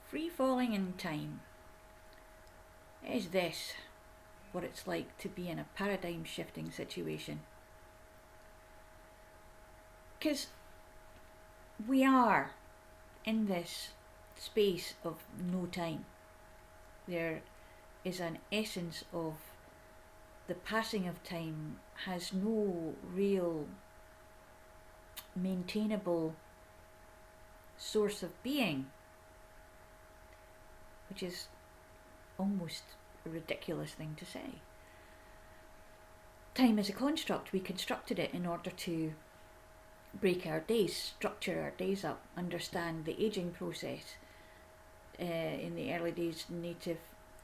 Free falling in time. Is this what it's like to be in a paradigm shifting situation? Because we are in this space of no time. There is an essence of the passing of time has no real maintainable source of being, which is almost a ridiculous thing to say. Time is a construct. We constructed it in order to break our days, structure our days up, understand the aging process. In the early days, native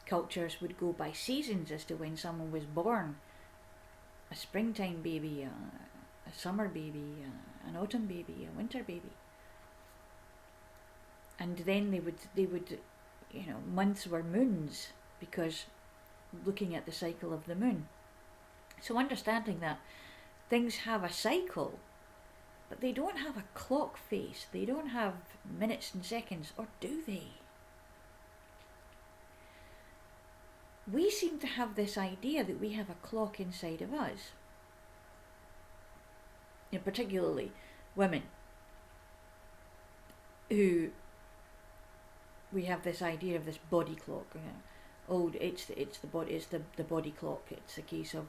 cultures would go by seasons as to when someone was born. A springtime baby, a summer baby, an autumn baby, a winter baby. And then they would, months were moons, because looking at the cycle of the moon. So understanding that things have a cycle, but they don't have a clock face. They don't have minutes and seconds, or do they? We seem to have this idea that we have a clock inside of us. Particularly women, who we have this idea of this body clock. It's the body clock. It's a case of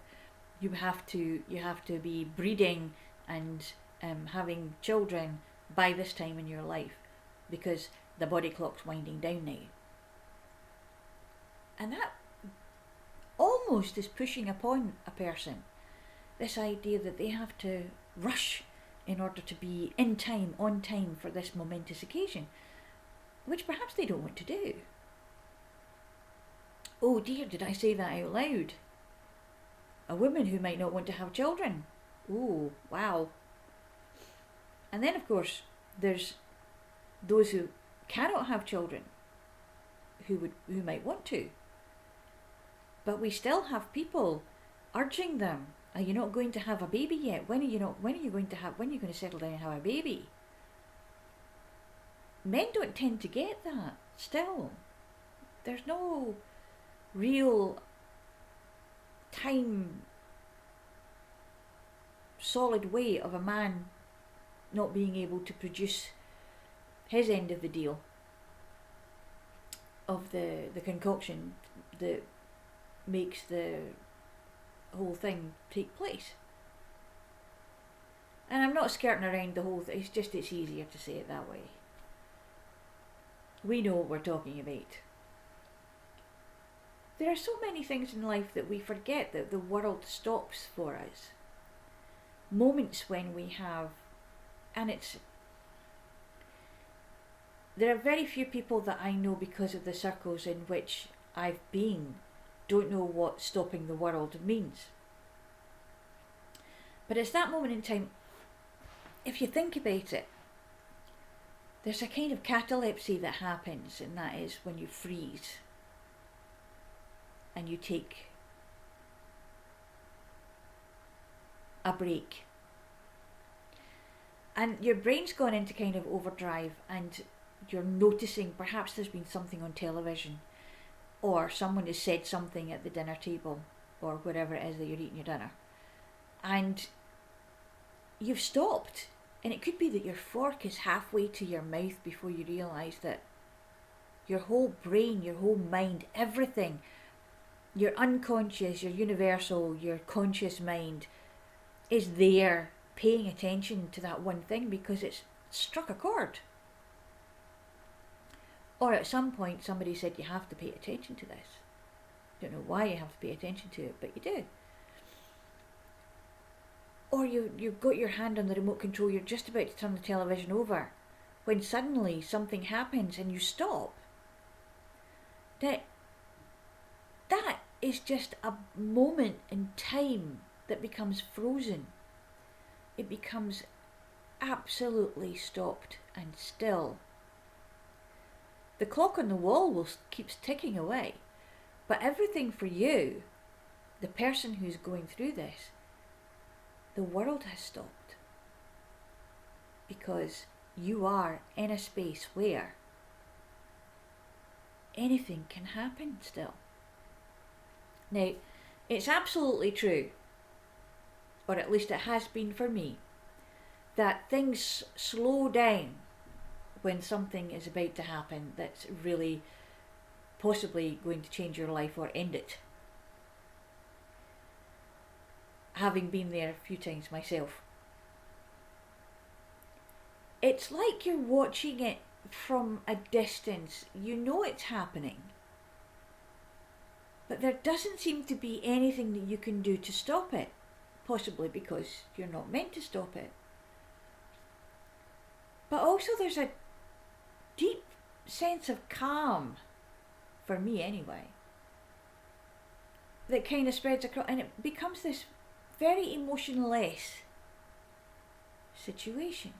you have to be breeding and having children by this time in your life, because the body clock's winding down now. And that almost is pushing upon a person this idea that they have to rush in order to be in time, on time for this momentous occasion, which perhaps they don't want to do. Oh dear, did I say that out loud? A woman who might not want to have children. Oh, wow. And then, of course, there's those who cannot have children, who might want to. But we still have people urging them, are you not going to have a baby yet? When are you going to settle down and have a baby? Men don't tend to get that still. There's no real time solid way of a man not being able to produce his end of the deal, of the concoction that makes the whole thing take place. And I'm not skirting around the whole thing, it's easier to say it that way. We know what we're talking about. There are so many things in life that we forget that the world stops for us. Moments when we have, there are very few people that I know, because of the circles in which I've been, don't know what stopping the world means. But it's that moment in time, if you think about it, there's a kind of catalepsy that happens, and that is when you freeze and you take a break. And your brain's gone into kind of overdrive, and you're noticing perhaps there's been something on television, or someone has said something at the dinner table, or wherever it is that you're eating your dinner, and you've stopped. And it could be that your fork is halfway to your mouth before you realise that your whole brain, your whole mind, everything, your unconscious, your universal, your conscious mind is there paying attention to that one thing, because it's struck a chord. Or at some point somebody said you have to pay attention to this. Don't know why you have to pay attention to it, but you do. Or you've got your hand on the remote control, you're just about to turn the television over, when suddenly something happens and you stop. That is just a moment in time that becomes frozen. It becomes absolutely stopped and still. The clock on the wall keeps ticking away, but everything for you, the person who's going through this, the world has stopped, because you are in a space where anything can happen still. Now, it's absolutely true, or at least it has been for me, that things slow down when something is about to happen that's really possibly going to change your life or end it. Having been there a few times myself. It's like you're watching it from a distance. You know it's happening, but there doesn't seem to be anything that you can do to stop it, possibly because you're not meant to stop it. But also there's a deep sense of calm, for me anyway, that kind of spreads across, and it becomes this very emotionless situation.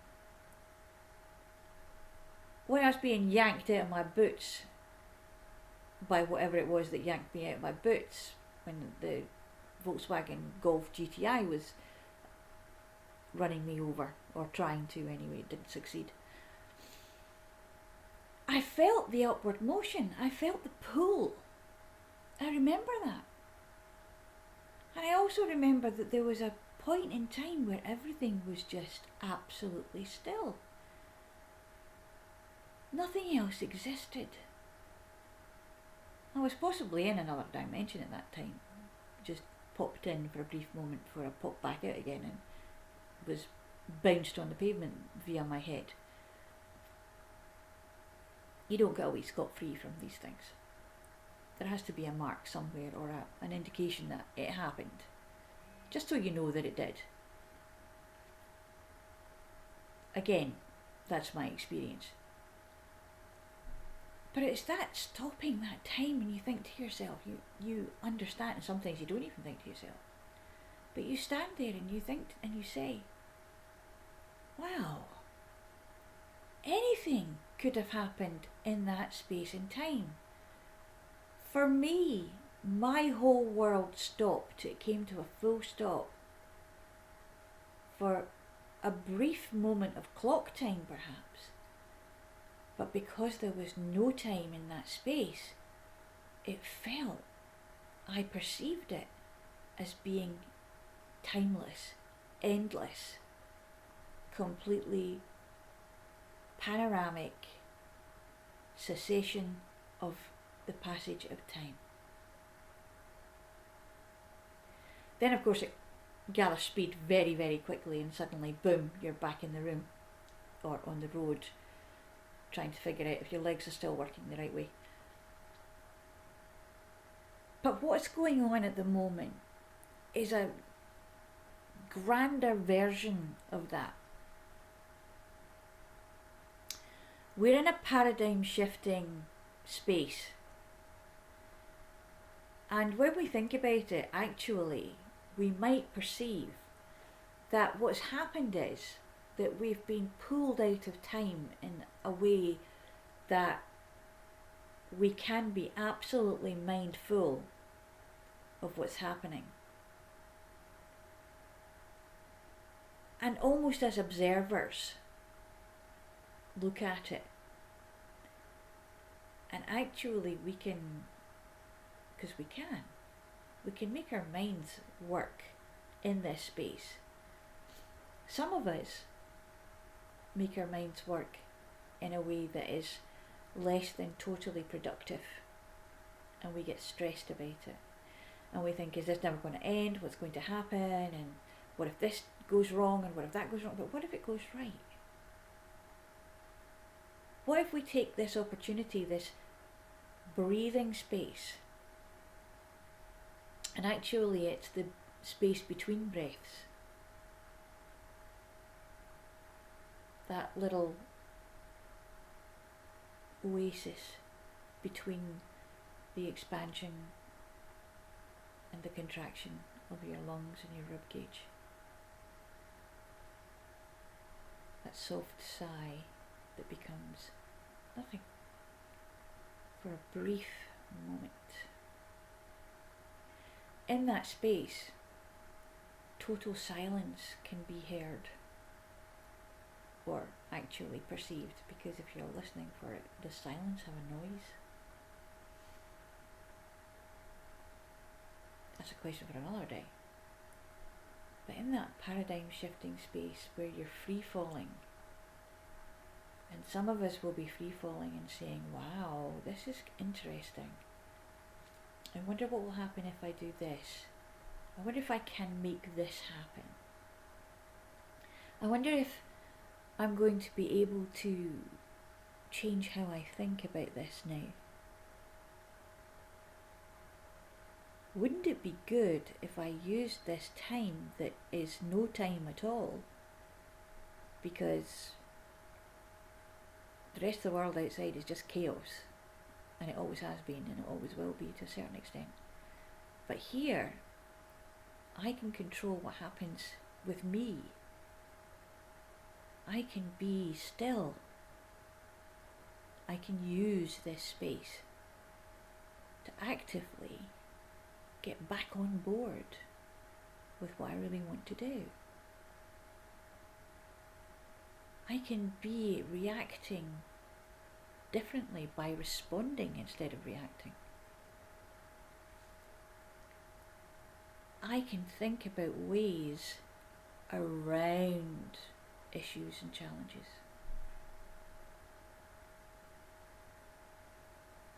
When I was being yanked out of my boots by whatever it was that yanked me out of my boots, when the Volkswagen Golf GTI was running me over, or trying to anyway, it didn't succeed. I felt the upward motion, I felt the pull. I remember that. And I also remember that there was a point in time where everything was just absolutely still. Nothing else existed. I was possibly in another dimension at that time. Just popped in for a brief moment before I popped back out again and was bounced on the pavement via my head. You don't get away scot-free from these things. There has to be a mark somewhere, or an indication that it happened, just so you know that it did. Again, that's my experience. But it's that stopping that time when you think to yourself, you understand, and sometimes you don't even think to yourself, but you stand there and you think and you say, wow, anything could have happened in that space and time. For me, my whole world stopped. It came to a full stop for a brief moment of clock time perhaps. But because there was no time in that space, I perceived it as being timeless, endless, completely panoramic cessation of the passage of time. Then of course it gathers speed very, very quickly, and suddenly, boom, you're back in the room or on the road, trying to figure out if your legs are still working the right way. But what's going on at the moment is a grander version of that. We're in a paradigm shifting space. And when we think about it, actually, we might perceive that what's happened is that we've been pulled out of time in a way that we can be absolutely mindful of what's happening. And almost as observers, look at it. And actually we can, because we can make our minds work in this space. Some of us make our minds work in a way that is less than totally productive, and we get stressed about it, and we think, is this never going to end? What's going to happen? And what if this goes wrong? And what if that goes wrong? But what if it goes right? What if we take this opportunity, this breathing space, and actually it's the space between breaths, that little oasis between the expansion and the contraction of your lungs and your rib cage. That soft sigh that becomes nothing for a brief moment. In that space, total silence can be heard, or actually perceived, because if you're listening for it, does silence have a noise? that's a question for another day. But in that paradigm shifting space where you're free falling, and some of us will be free falling and saying, wow, this is interesting. I wonder what will happen if I do this. I wonder if I can make this happen. I wonder if I'm going to be able to change how I think about this now. Wouldn't it be good if I used this time that is no time at all, because the rest of the world outside is just chaos, and it always has been and it always will be to a certain extent. But here, I can control what happens with me. I can be still. I can use this space to actively get back on board with what I really want to do. I can be reacting differently by responding instead of reacting. I can think about ways around issues and challenges.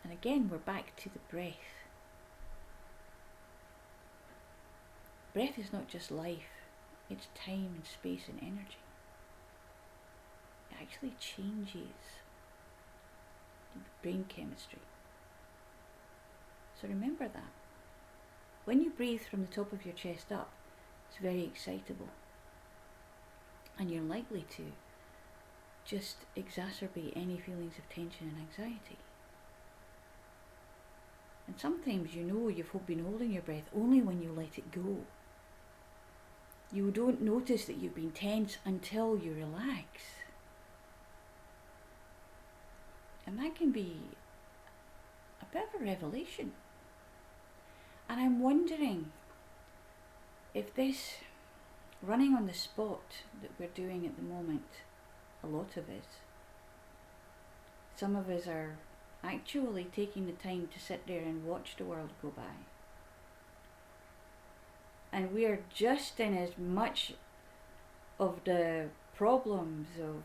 And again, we're back to the breath. Breath is not just life, it's time and space and energy. It actually changes brain chemistry. So remember that. When you breathe from the top of your chest up, it's very excitable. And you're likely to just exacerbate any feelings of tension and anxiety. And sometimes you know you've been holding your breath only when you let it go. You don't notice that you've been tense until you relax. And that can be a bit of a revelation. And I'm wondering if this running on the spot that we're doing at the moment, a lot of us, some of us are actually taking the time to sit there and watch the world go by. And we are just in as much of the problems of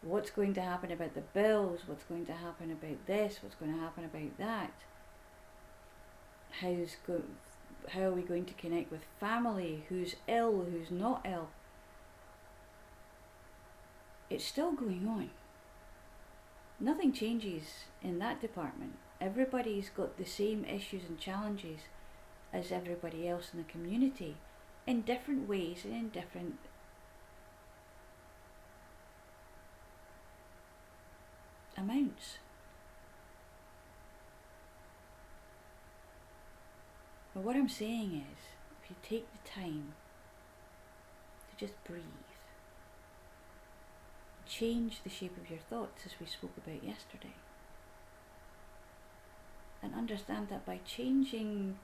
what's going to happen about the bills, what's going to happen about this, what's going to happen about that. How are we going to connect with family, who's ill, who's not ill? It's still going on. Nothing changes in that department. Everybody's got the same issues and challenges as everybody else in the community, in different ways and in different amounts. But what I'm saying is, if you take the time to just breathe, change the shape of your thoughts as we spoke about yesterday, and understand that by changing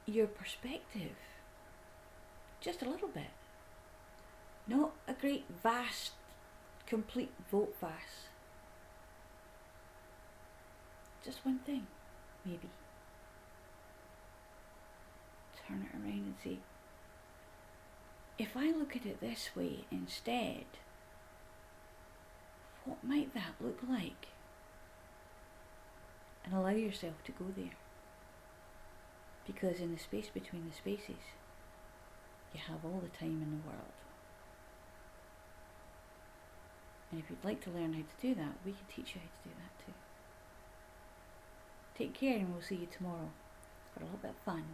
your perspective just a little bit, not a great vast complete volte-face, just one thing, maybe turn it around and say, if I look at it this way instead, what might that look like? And allow yourself to go there. Because in the space between the spaces, you have all the time in the world. And if you'd like to learn how to do that, we can teach you how to do that too. Take care, and we'll see you tomorrow for a little bit of fun.